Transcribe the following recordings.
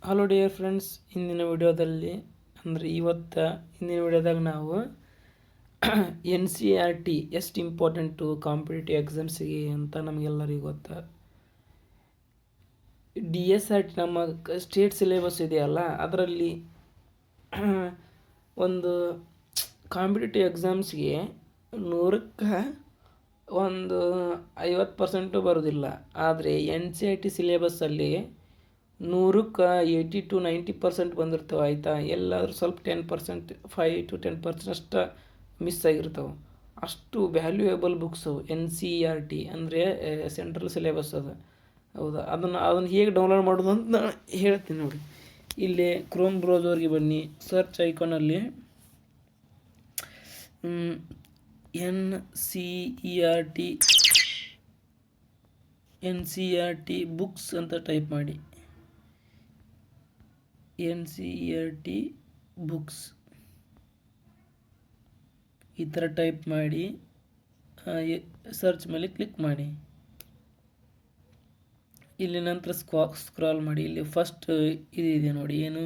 Hello dear friends, ಇಂದಿನ ವಿಡಿಯೋದಲ್ಲಿ ಹಿಂದಿನ ವಿಡಿಯೋದಾಗ ನಾವು NCERT ಎಷ್ಟು ಇಂಪಾರ್ಟೆಂಟು ಕಾಂಪಿಟೇಟಿವ್ ಎಕ್ಸಾಮ್ಸಿಗೆ ಅಂತ ನಮಗೆಲ್ಲರಿಗೂ ಗೊತ್ತಾ. DSRT ನಮ್ಮ ಸ್ಟೇಟ್ ಸಿಲೆಬಸ್ ಇದೆಯಲ್ಲ, ಅದರಲ್ಲಿ ಒಂದು ಕಾಂಪಿಟೇಟಿವ್ ಎಕ್ಸಾಮ್ಸ್ಗೆ 100ಕ್ಕೆ ಒಂದು 50% ಬರೋದಿಲ್ಲ. ಆದರೆ NCERT ಸಿಲೆಬಸ್ಸಲ್ಲಿ 100ಕ್ಕೆ 80-90% ಬಂದಿರ್ತವೆ. ಆಯಿತಾ, ಎಲ್ಲಾದರೂ ಸ್ವಲ್ಪ 10%, 5-10% ಅಷ್ಟು ಮಿಸ್ ಆಗಿರ್ತವೆ. ಅಷ್ಟು ವ್ಯಾಲ್ಯೂಯೇಬಲ್ ಬುಕ್ಸ್ ಅವು. NCERT ಅಂದರೆ ಸೆಂಟ್ರಲ್ ಸಿಲೆಬಸ್ ಅದು. ಹೌದಾ, ಅದನ್ನು ಹೇಗೆ ಡೌನ್ಲೋಡ್ ಮಾಡೋದು ಅಂತ ನಾನು ಹೇಳ್ತೀನಿ ನೋಡಿ. ಇಲ್ಲಿ ಕ್ರೋಮ್ ಬ್ರೌಸರ್ಗೆ ಬನ್ನಿ, ಸರ್ಚ್ ಐಕಾನಲ್ಲಿ NCERT ಬುಕ್ಸ್ ಅಂತ ಟೈಪ್ ಮಾಡಿ. NCERT ಬುಕ್ಸ್ ಈ ಥರ ಟೈಪ್ ಮಾಡಿ ಸರ್ಚ್ ಮೇಲೆ ಕ್ಲಿಕ್ ಮಾಡಿ. ಇಲ್ಲಿ ನಂತರ ಸ್ಕ್ರಾಲ್ ಮಾಡಿ. ಇಲ್ಲಿ ಫಸ್ಟ್ ಇದೆ ನೋಡಿ, ಏನು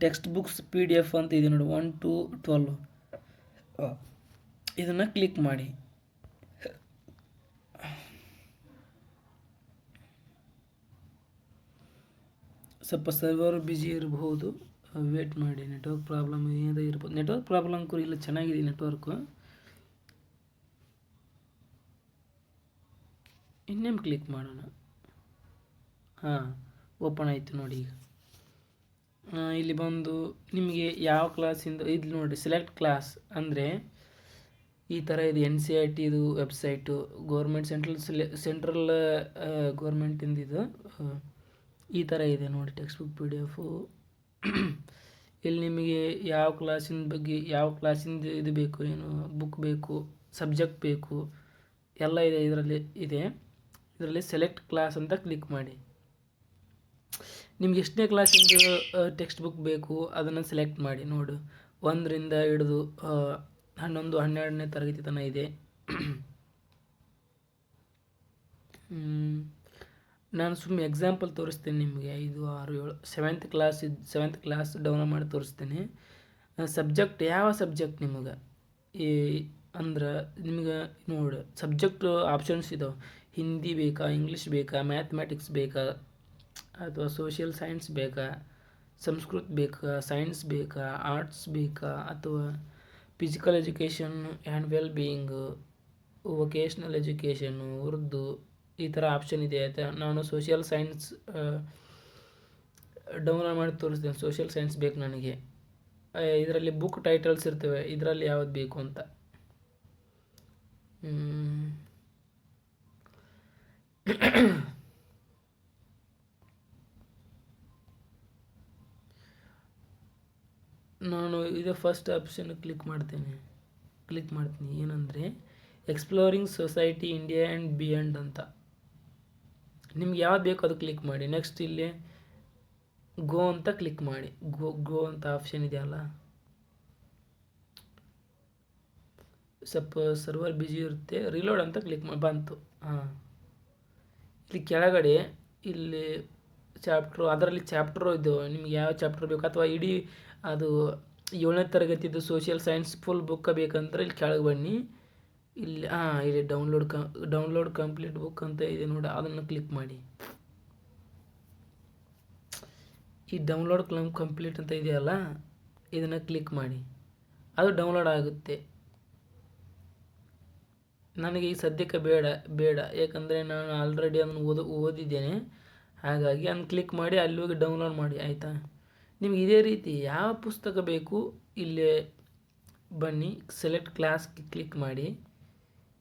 ಟೆಕ್ಸ್ಟ್ ಬುಕ್ಸ್ PDF ಅಂತ ಇದೆ ನೋಡಿ, 1 to 12. ಇದನ್ನು ಕ್ಲಿಕ್ ಮಾಡಿ. ಸ್ವಲ್ಪ ಸರ್ವರ್ ಬ್ಯುಸಿ ಇರಬಹುದು, ವೇಟ್ ಮಾಡಿ. ನೆಟ್ವರ್ಕ್ ಪ್ರಾಬ್ಲಮ್ ಏನಾದರೂ ಇರ್ಬೋದು. ನೆಟ್ವರ್ಕ್ ಪ್ರಾಬ್ಲಮ್ ಕೂಡ ಇಲ್ಲ, ಚೆನ್ನಾಗಿದೆ ನೆಟ್ವರ್ಕು. ಇನ್ನೇನು ಕ್ಲಿಕ್ ಮಾಡೋಣ. ಓಪನ್ ಆಯಿತು ನೋಡಿ. ಈಗ ಇಲ್ಲಿ ಬಂದು ನಿಮಗೆ ಯಾವ ಕ್ಲಾಸಿಂದ ಇದು ನೋಡಿ, ಸೆಲೆಕ್ಟ್ ಕ್ಲಾಸ್ ಅಂದರೆ ಈ ಥರ ಇದೆ. NCERT ಇದು ವೆಬ್ಸೈಟು, ಗೌರ್ಮೆಂಟ್ ಸೆಂಟ್ರಲ್ ಗೌರ್ಮೆಂಟಿಂದ ಇದು ಈ ಥರ ಇದೆ ನೋಡಿ, ಟೆಕ್ಸ್ಟ್ ಬುಕ್ PDF. ಇಲ್ಲಿ ನಿಮಗೆ ಯಾವ ಕ್ಲಾಸಿನ ಬಗ್ಗೆ, ಯಾವ ಕ್ಲಾಸಿಂದ ಇದು ಬೇಕು, ಏನು ಬುಕ್ ಬೇಕು, ಸಬ್ಜೆಕ್ಟ್ ಬೇಕು, ಎಲ್ಲ ಇದೆ. ಇದರಲ್ಲಿ ಸೆಲೆಕ್ಟ್ ಕ್ಲಾಸ್ ಅಂತ ಕ್ಲಿಕ್ ಮಾಡಿ. ನಿಮ್ಗೆ ಎಷ್ಟನೇ ಕ್ಲಾಸಿಂದ ಟೆಕ್ಸ್ಟ್ ಬುಕ್ ಬೇಕು ಅದನ್ನು ಸೆಲೆಕ್ಟ್ ಮಾಡಿ. ನೋಡು, 1ರಿಂದ ಹಿಡಿದು 11, 12ನೇ ತರಗತಿ ತನಕ ಇದೆ. ನಾನು ಸುಮ್ಮನೆ ಎಕ್ಸಾಂಪಲ್ ತೋರಿಸ್ತೇನೆ ನಿಮಗೆ. 5, 6, 7, 7th ಕ್ಲಾಸ್ ಡೌನ್ಲೋಡ್ ಮಾಡಿ ತೋರಿಸ್ತೇನೆ. ಸಬ್ಜೆಕ್ಟ್ ಯಾವ ಸಬ್ಜೆಕ್ಟ್ ನಿಮಗೆ ಅಂದ್ರೆ ನಿಮ್ಗೆ ನೋಡಿ, ಸಬ್ಜೆಕ್ಟ್ ಆಪ್ಷನ್ಸ್ ಇದಾವೆ. ಹಿಂದಿ ಬೇಕಾ, ಇಂಗ್ಲೀಷ್ ಬೇಕಾ, ಮ್ಯಾಥಮೆಟಿಕ್ಸ್ ಬೇಕಾ, ಅಥವಾ ಸೋಷಿಯಲ್ ಸೈನ್ಸ್ ಬೇಕಾ, ಸಂಸ್ಕೃತ ಬೇಕಾ, ಸೈನ್ಸ್ ಬೇಕಾ, ಆರ್ಟ್ಸ್ ಬೇಕಾ, ಅಥವಾ physical education and well being, vocational education, Urdu, ಈ ಥರ ಆಪ್ಷನ್ ಇದೆ. ಆಯಿತಾ, ನಾನು ಸೋಷಿಯಲ್ ಸೈನ್ಸ್ ಡೌನ್ಲೋಡ್ ಮಾಡಿ ತೋರಿಸ್ತೇನೆ. ಸೋಷಿಯಲ್ ಸೈನ್ಸ್ ಬೇಕು ನನಗೆ. ಇದರಲ್ಲಿ ಬುಕ್ ಟೈಟಲ್ಸ್ ಇರ್ತವೆ, ಇದರಲ್ಲಿ ಯಾವ್ದು ಬೇಕು ಅಂತ. ನಾನು ಇದು ಫಸ್ಟ್ ಆಪ್ಷನ್ ಕ್ಲಿಕ್ ಮಾಡ್ತೀನಿ. ಏನಂದರೆ exploring society India and beyond ಅಂತ. ನಿಮ್ಗೆ ಯಾವ್ದು ಬೇಕು ಅದು ಕ್ಲಿಕ್ ಮಾಡಿ. ನೆಕ್ಸ್ಟ್ ಇಲ್ಲಿ ಗೋ ಅಂತ ಕ್ಲಿಕ್ ಮಾಡಿ. ಗೋ ಅಂತ ಆಪ್ಷನ್ ಇದೆಯಲ್ಲ, ಸ್ವಲ್ಪ ಸರ್ವರ್ ಬ್ಯುಸಿ ಇರುತ್ತೆ, ರಿಲೋಡ್ ಅಂತ ಕ್ಲಿಕ್ ಮಾಡಿ. ಬಂತು. ಇಲ್ಲಿ ಕೆಳಗಡೆ ಇಲ್ಲಿ ಅದರಲ್ಲಿ ಚಾಪ್ಟರು ಇದು, ನಿಮ್ಗೆ ಯಾವ ಚಾಪ್ಟರ್ ಬೇಕು, ಅಥವಾ ಇಡೀ ಅದು 7ನೇ ತರಗತಿದು ಸೋಷಿಯಲ್ ಸೈನ್ಸ್ ಫುಲ್ ಬುಕ್ ಬೇಕಂದ್ರೆ ಇಲ್ಲಿ ಕೆಳಗೆ ಬನ್ನಿ. ಇಲ್ಲಿ ಡೌನ್ಲೋಡ್ ಕಂಪ್ಲೀಟ್ ಬುಕ್ ಅಂತ ಇದೆ ನೋಡಿ, ಅದನ್ನು ಕ್ಲಿಕ್ ಮಾಡಿ. ಈ ಡೌನ್ಲೋಡ್ ಕಂಪ್ಲೀಟ್ ಅಂತ ಇದೆಯಲ್ಲ, ಇದನ್ನು ಕ್ಲಿಕ್ ಮಾಡಿ. ಅದು ಡೌನ್ಲೋಡ್ ಆಗುತ್ತೆ. ನನಗೆ ಈ ಸದ್ಯಕ್ಕೆ ಬೇಡ, ಯಾಕಂದರೆ ನಾನು ಆಲ್ರೆಡಿ ಅದನ್ನು ಓದಿದ್ದೇನೆ. ಹಾಗಾಗಿ ಅದನ್ನು ಕ್ಲಿಕ್ ಮಾಡಿ ಅಲ್ಲಿ ಹೋಗಿ ಡೌನ್ಲೋಡ್ ಮಾಡಿ. ಆಯಿತಾ, ನಿಮ್ಗೆ ಇದೇ ರೀತಿ ಯಾವ ಪುಸ್ತಕ ಬೇಕು ಇಲ್ಲೇ ಬನ್ನಿ, ಸೆಲೆಕ್ಟ್ ಕ್ಲಾಸ್ಗೆ ಕ್ಲಿಕ್ ಮಾಡಿ.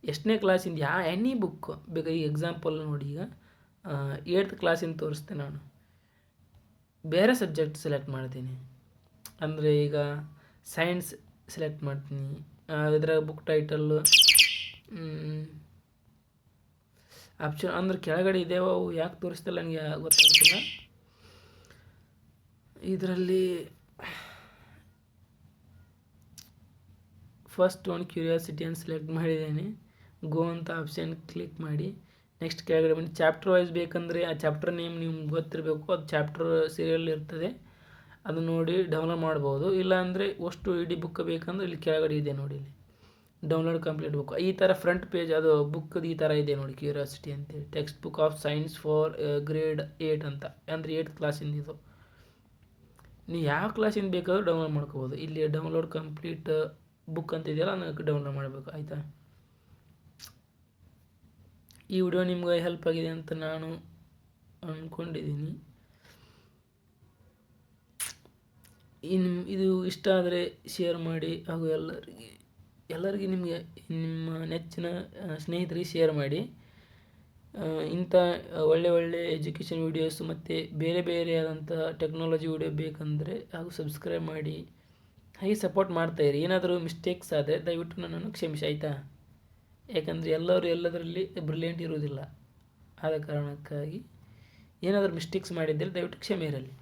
ಎಷ್ಟನೇ ಕ್ಲಾಸಿಂದ ಎನಿ ಬುಕ್ ಬೇಕಾ. ಈ ಎಕ್ಸಾಂಪಲ್ ನೋಡಿ, ಈಗ 8th ಕ್ಲಾಸಿಂದ ತೋರಿಸ್ತೇನೆ. ನಾನು ಬೇರೆ ಸಬ್ಜೆಕ್ಟ್ ಸೆಲೆಕ್ಟ್ ಮಾಡ್ತೀನಿ. ಅಂದರೆ ಈಗ ಸೈನ್ಸ್ ಸೆಲೆಕ್ಟ್ ಮಾಡ್ತೀನಿ. ಇದರ ಬುಕ್ ಟೈಟಲ್ಲು ಆಪ್ಷನ್ ಅಂದ್ರೆ ಕೆಳಗಡೆ ಇದೇವೋ, ಅವು ಯಾಕೆ ತೋರಿಸ್ತಿಲ್ಲ ನನಗೆ ಗೊತ್ತಾಗ್ತಿಲ್ಲ. ಇದರಲ್ಲಿ ಫಸ್ಟ್ ಒಂದು ಕ್ಯೂರಿಯಾಸಿಟಿ ಅಂತ ಸೆಲೆಕ್ಟ್ ಮಾಡಿದ್ದೇನೆ. ಗೋ ಅಂತ ಆಪ್ಷನ್ ಕ್ಲಿಕ್ ಮಾಡಿ. ನೆಕ್ಸ್ಟ್ ಕೆಳಗಡೆ ಬನ್ನಿ. ಚಾಪ್ಟರ್ ವೈಸ್ ಬೇಕಂದರೆ ಆ ಚಾಪ್ಟರ್ ನೇಮ್ ನಿಮ್ಗೆ ಗೊತ್ತಿರಬೇಕು, ಅದು ಚಾಪ್ಟರ್ ಸೀರಿಯಲ್ ಇರ್ತದೆ, ಅದು ನೋಡಿ ಡೌನ್ಲೋಡ್ ಮಾಡ್ಬೋದು. ಇಲ್ಲಾಂದರೆ ಅಷ್ಟು ಇಡೀ ಬುಕ್ ಬೇಕಂದ್ರೆ ಇಲ್ಲಿ ಕೆಳಗಡೆ ಇದೆ ನೋಡಿ, ಇಲ್ಲಿ ಡೌನ್ಲೋಡ್ ಕಂಪ್ಲೀಟ್ ಬುಕ್. ಈ ಥರ ಫ್ರಂಟ್ ಪೇಜ್ ಅದು ಬುಕ್ದು ಈ ಥರ ಇದೆ ನೋಡಿ, ಕ್ಯೂರಿಯಾಸಿಟಿ ಅಂತೇಳಿ, text book of science for grade 8 ಅಂತ, ಅಂದರೆ 8th ಕ್ಲಾಸಿಂದ ಇದು. ನೀವು ಯಾವ ಕ್ಲಾಸಿಂದ ಬೇಕಾದರೂ ಡೌನ್ಲೋಡ್ ಮಾಡ್ಕೋಬೋದು. ಇಲ್ಲಿ ಡೌನ್ಲೋಡ್ ಕಂಪ್ಲೀಟ್ ಬುಕ್ ಅಂತ ಇದೆಯಲ್ಲ, ಅದಕ್ಕೆ ಡೌನ್ಲೋಡ್ ಮಾಡಬೇಕು. ಆಯಿತಾ? ಈ ವಿಡಿಯೋ ನಿಮ್ಗೆ ಹೆಲ್ಪ್ ಆಗಿದೆ ಅಂತ ನಾನು ಅಂದ್ಕೊಂಡಿದ್ದೀನಿ. ಇದು ಇಷ್ಟ ಆದರೆ ಶೇರ್ ಮಾಡಿ, ಹಾಗೂ ಎಲ್ಲರಿಗೆ ನಿಮಗೆ ನಿಮ್ಮ ನೆಚ್ಚಿನ ಸ್ನೇಹಿತರಿಗೆ ಶೇರ್ ಮಾಡಿ. ಇಂಥ ಒಳ್ಳೆ ಎಜುಕೇಷನ್ ವೀಡಿಯೋಸ್ ಮತ್ತು ಬೇರೆ ಆದಂಥ ಟೆಕ್ನಾಲಜಿ ವಿಡಿಯೋ ಬೇಕಂದರೆ ಹಾಗೂ ಸಬ್ಸ್ಕ್ರೈಬ್ ಮಾಡಿ, ಹಾಗೆ ಸಪೋರ್ಟ್ ಮಾಡ್ತಾಯಿರಿ. ಏನಾದರೂ ಮಿಸ್ಟೇಕ್ಸ್ ಆದರೆ ದಯವಿಟ್ಟು ನನ್ನನ್ನು ಕ್ಷಮಿಸಿ, ಆಯಿತಾ? ಯಾಕಂದರೆ ಎಲ್ಲರೂ ಎಲ್ಲದರಲ್ಲಿ ಬ್ರಿಲಿಯಂಟ್ ಇರುವುದಿಲ್ಲ. ಆದ ಕಾರಣಕ್ಕಾಗಿ ಏನಾದರೂ ಮಿಸ್ಟೇಕ್ಸ್ ಮಾಡಿದ್ದರೆ ದಯವಿಟ್ಟು ಕ್ಷಮೆ ಇರಲಿ.